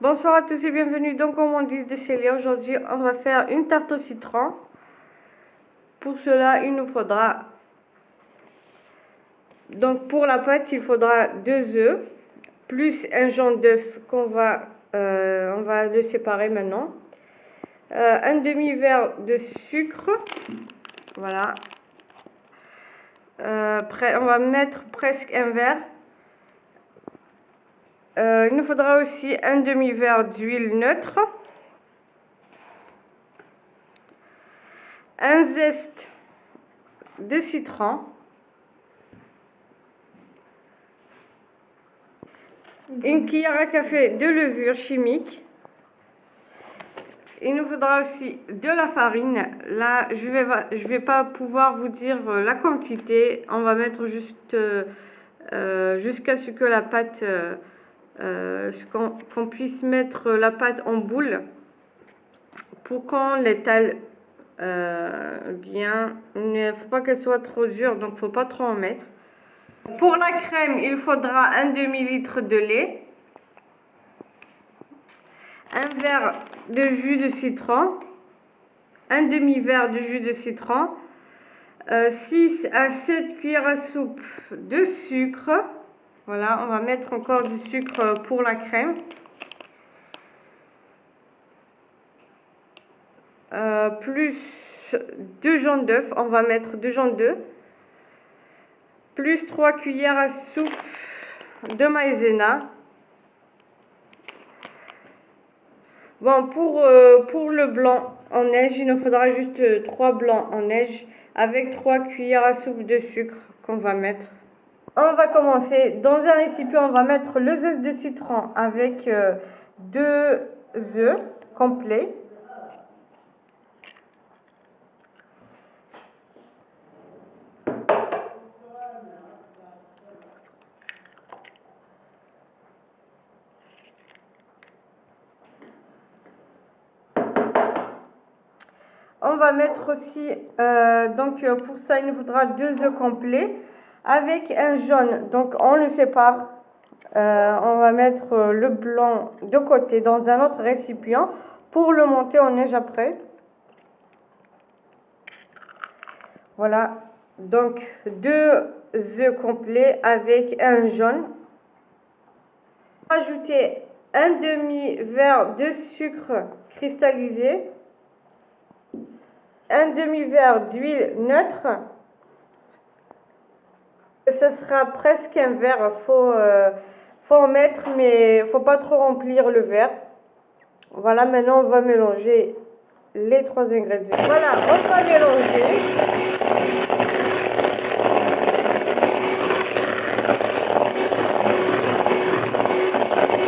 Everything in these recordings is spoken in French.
Bonsoir à tous et bienvenue dans Gourmandise de Célia. Aujourd'hui, on va faire une tarte au citron. Pour cela, il nous faudra, donc pour la pâte, il faudra 2 œufs, plus un jaune d'œuf on va le séparer maintenant. Un demi-verre de sucre, voilà. On va mettre presque un verre. Il nous faudra aussi un demi-verre d'huile neutre, un zeste de citron, une cuillère à café de levure chimique. Il nous faudra aussi de la farine. Là, je vais pas pouvoir vous dire la quantité. On va mettre juste jusqu'à ce que la pâte, qu'on puisse mettre la pâte en boule pour qu'on l'étale bien. Il ne faut pas qu'elle soit trop dure, donc il ne faut pas trop en mettre. Pour la crème, il faudra un demi-litre de lait, un verre de jus de citron, un demi-verre de jus de citron, 6 à 7 cuillères à soupe de sucre. Voilà, on va mettre encore du sucre pour la crème. Plus 2 jaunes d'œufs, on va mettre 2 jaunes d'œufs, plus 3 cuillères à soupe de maïzena. Bon, pour le blanc en neige, il nous faudra juste 3 blancs en neige avec 3 cuillères à soupe de sucre qu'on va mettre. On va commencer. Dans un récipient, on va mettre le zeste de citron avec 2 œufs complets. On va mettre aussi, pour ça, il nous faudra 2 œufs complets avec un jaune. Donc, on le sépare. On va mettre le blanc de côté dans un autre récipient pour le monter en neige après. Voilà. Donc, 2 œufs complets avec un jaune. Ajouter un demi-verre de sucre cristallisé, un demi-verre d'huile neutre. Ce sera presque un verre, faut en mettre, mais faut pas trop remplir le verre. Voilà, maintenant on va mélanger les 3 ingrédients. Voilà, on va mélanger.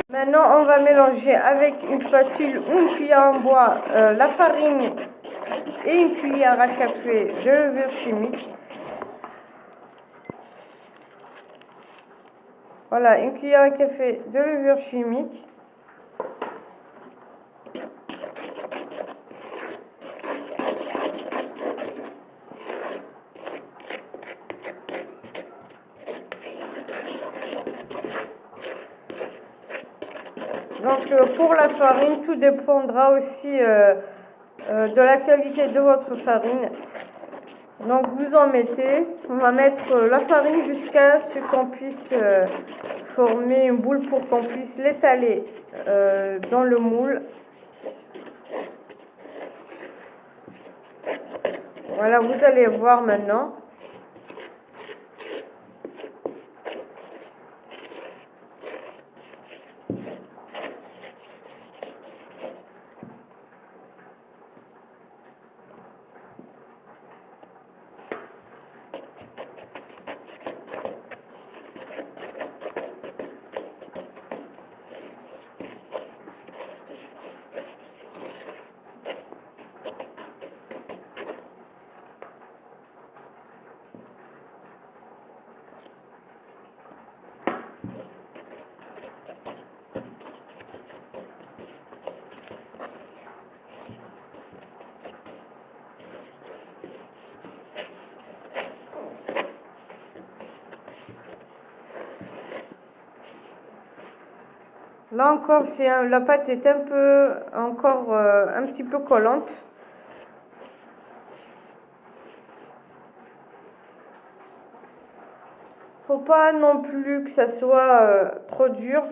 Maintenant on va mélanger avec une spatule ou une cuillère en bois la farine et une cuillère à café de levure chimique. Voilà, une cuillère à café de levure chimique. Donc pour la farine, tout dépendra aussi de la qualité de votre farine. Donc vous en mettez, on va mettre la farine jusqu'à ce qu'on puisse former une boule pour qu'on puisse l'étaler dans le moule. Voilà, vous allez voir maintenant. Là encore, la pâte est un peu, encore un petit peu collante. Faut pas non plus que ça soit trop dur.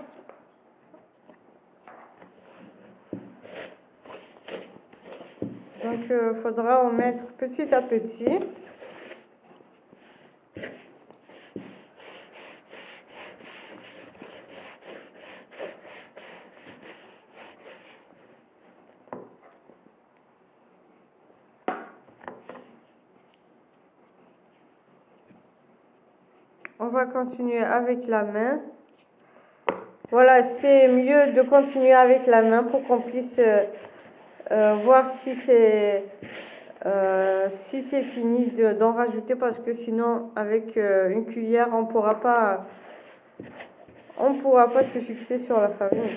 Donc, faudra en mettre petit à petit. On va continuer avec la main. Voilà, c'est mieux de continuer avec la main pour qu'on puisse voir si c'est fini d'en rajouter, parce que sinon avec une cuillère on pourra pas se fixer sur la farine.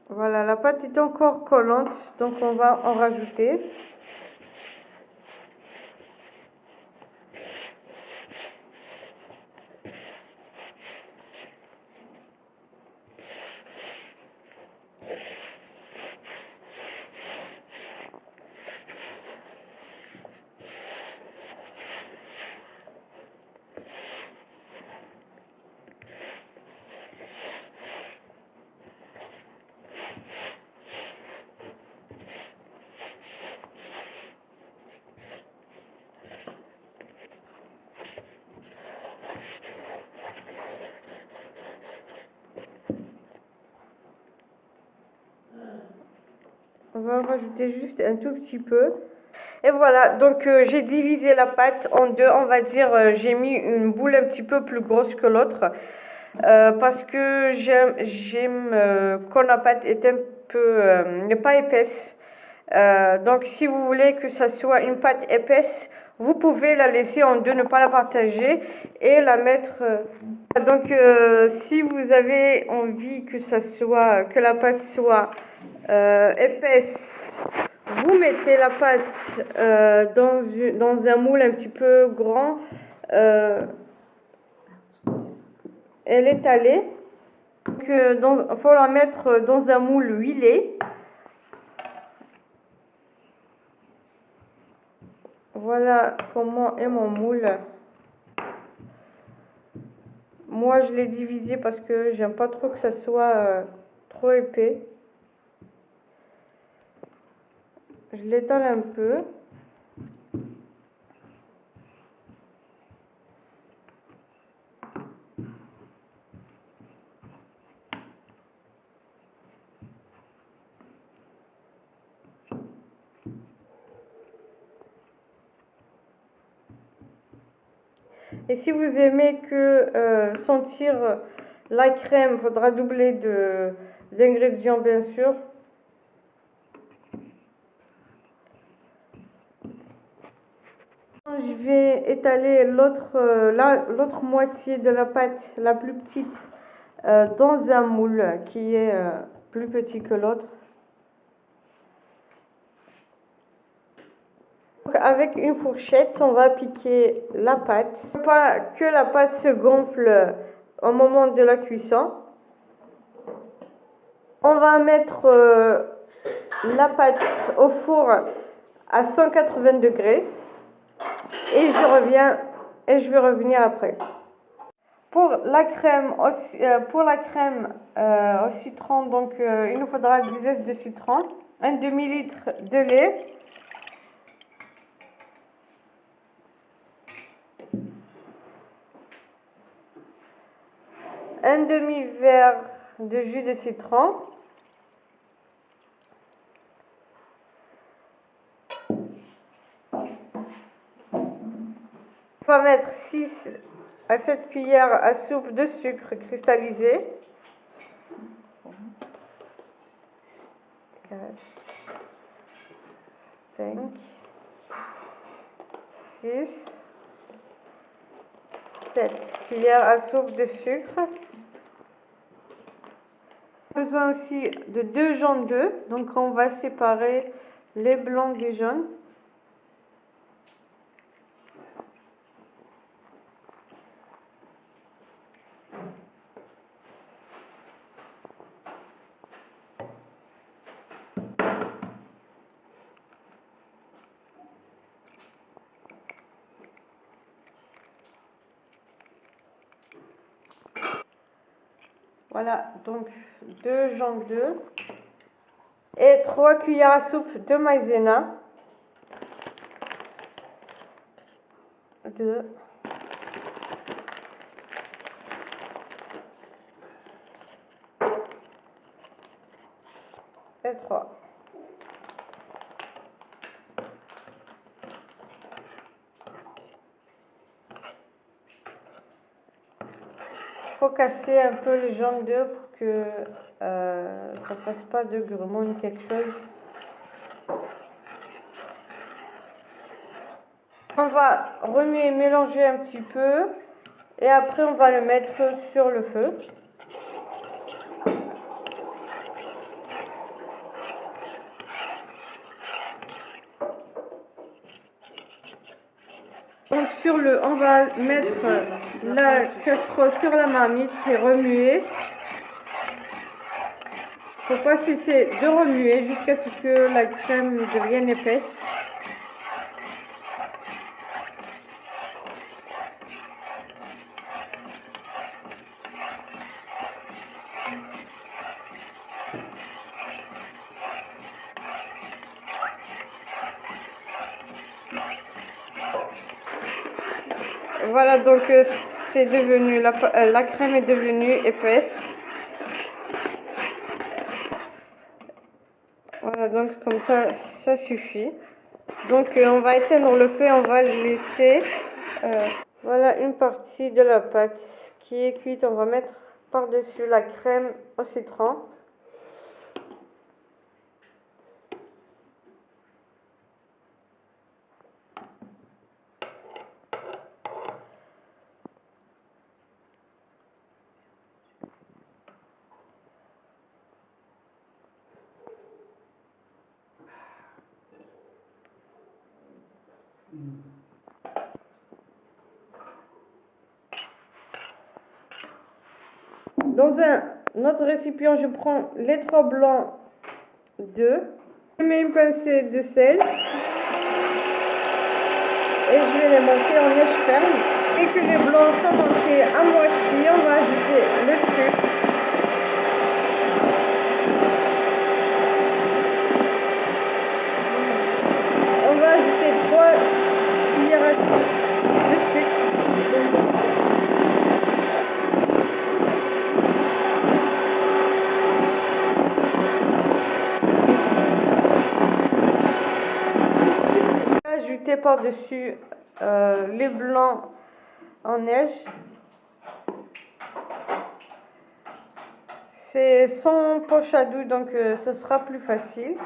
Voilà, la pâte est encore collante, donc on va en rajouter. On va en rajouter juste un tout petit peu. Et voilà, donc j'ai divisé la pâte en deux, on va dire, j'ai mis une boule un petit peu plus grosse que l'autre. Parce que j'aime quand la pâte est un peu, n'est pas épaisse. Donc si vous voulez que ça soit une pâte épaisse, vous pouvez la laisser en deux, ne pas la partager et la mettre. Donc si vous avez envie que la pâte soit épaisse, vous mettez la pâte dans un moule un petit peu grand et l'étaler. Donc il faut la mettre dans un moule huilé. Voilà comment est mon moule. Moi je l'ai divisé parce que j'aime pas trop que ça soit trop épais. Je l'étale un peu. Et si vous aimez que sentir la crème, il faudra doubler d'ingrédients bien sûr. Je vais étaler l'autre moitié de la pâte, la plus petite, dans un moule qui est plus petit que l'autre. Avec une fourchette, on va piquer la pâte. Il ne faut pas que la pâte se gonfle au moment de la cuisson. On va mettre la pâte au four à 180 degrés et je vais revenir après. Pour la crème au citron, donc il nous faudra 10 zestes de citron, un demi-litre de lait, un demi-verre de jus de citron, on va mettre 6 à 7 cuillères à soupe de sucre cristallisé. 4, 5, 6, 7 cuillères à soupe de sucre. Besoin aussi de 2 jaunes d'œufs, donc on va séparer les blancs des jaunes. Voilà, donc 2 jaunes d'œufs et 3 cuillères à soupe de maïzena. 2 et 3. Il faut casser un peu le jaune d'œuf pour que ça fasse pas de grumeaux ni quelque chose. On va remuer, mélanger un petit peu et après on va le mettre sur le feu. Donc on va mettre la casserole sur la marmite et remuer. Il ne faut pas cesser de remuer jusqu'à ce que la crème devienne épaisse. Voilà, donc c'est devenu la crème est devenue épaisse. Voilà, donc comme ça suffit. Donc on va éteindre le feu, on va le laisser. Voilà une partie de la pâte qui est cuite. On va mettre par-dessus la crème au citron. Dans un autre récipient, je prends les 3 blancs d'œufs. Je mets une pincée de sel et je vais les monter en neige ferme. Dès que les blancs sont montés à moitié, on va ajouter le sucre. On va ajouter 3 cuillères à soupe de sucre. Ajouter par-dessus les blancs en neige. C'est sans poche à doux, donc ce sera plus facile.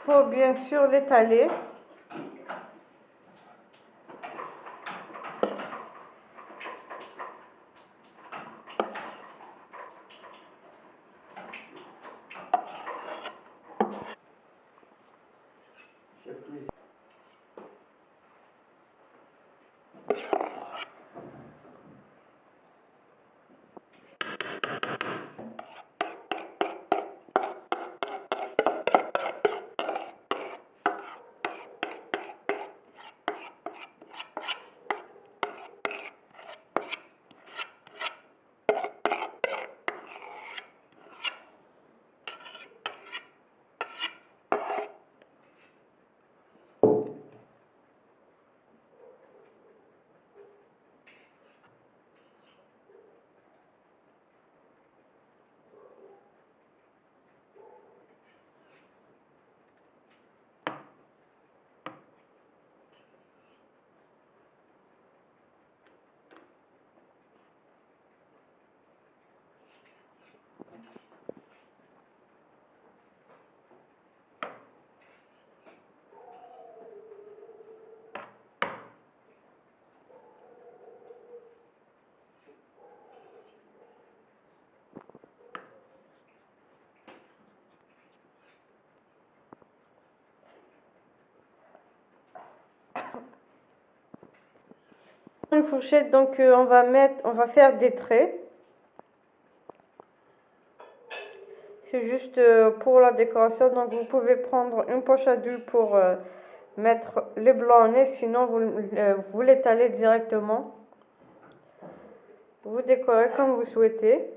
Il faut bien sûr l'étaler. une fourchette, donc on va faire des traits. C'est juste pour la décoration, donc vous pouvez prendre une poche à d'huile pour mettre les blancs en nez, sinon vous l'étalez directement. Vous décorez comme vous souhaitez.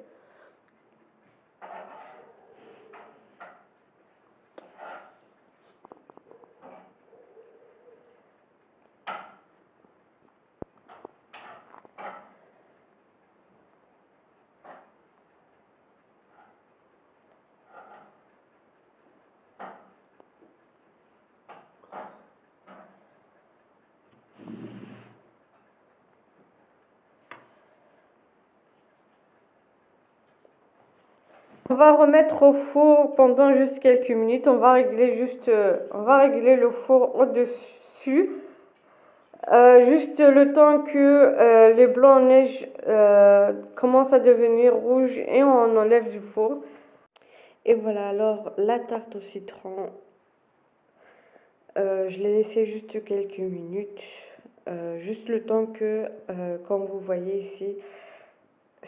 On va remettre au four pendant juste quelques minutes. On va régler le four au-dessus. Juste le temps que les blancs en neige commencent à devenir rouges et on enlève du four. Et voilà, alors la tarte au citron, je l'ai laissée juste quelques minutes. Juste le temps que, comme vous voyez ici,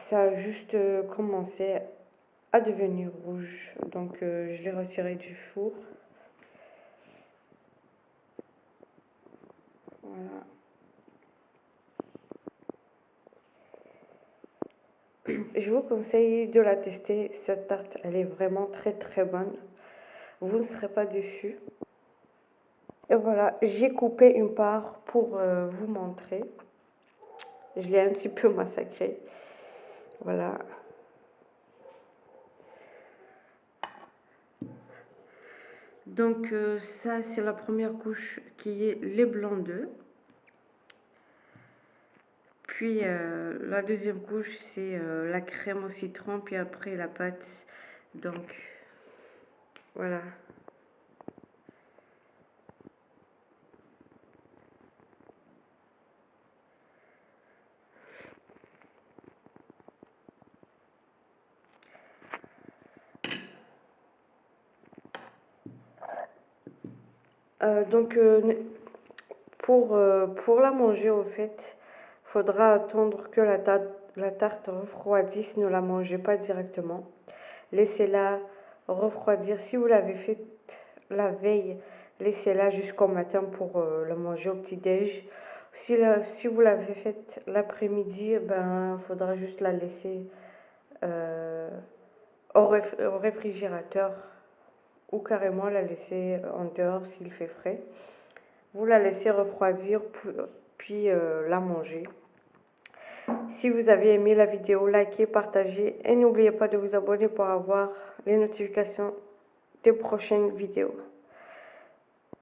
ça a juste commencé à devenir rouge. Donc je l'ai retiré du four. Voilà. Je vous conseille de la tester, cette tarte, elle est vraiment très bonne. Vous ne serez pas déçus. Et voilà, j'ai coupé une part pour vous montrer. Je l'ai un petit peu massacré. Voilà. Donc ça, c'est la première couche qui est les blancs d'œufs. Puis la deuxième couche, c'est la crème au citron, puis après la pâte. Donc voilà. Donc pour la manger, au fait, faudra attendre que la tarte refroidisse. Ne la mangez pas directement. Laissez-la refroidir. Si vous l'avez faite la veille, laissez-la jusqu'au matin pour la manger au petit-déj. Si vous l'avez faite l'après-midi, ben faudra juste la laisser au réfrigérateur ou carrément la laisser en dehors s'il fait frais. Vous la laissez refroidir puis la manger. Si vous avez aimé la vidéo, likez, partagez et n'oubliez pas de vous abonner pour avoir les notifications des prochaines vidéos.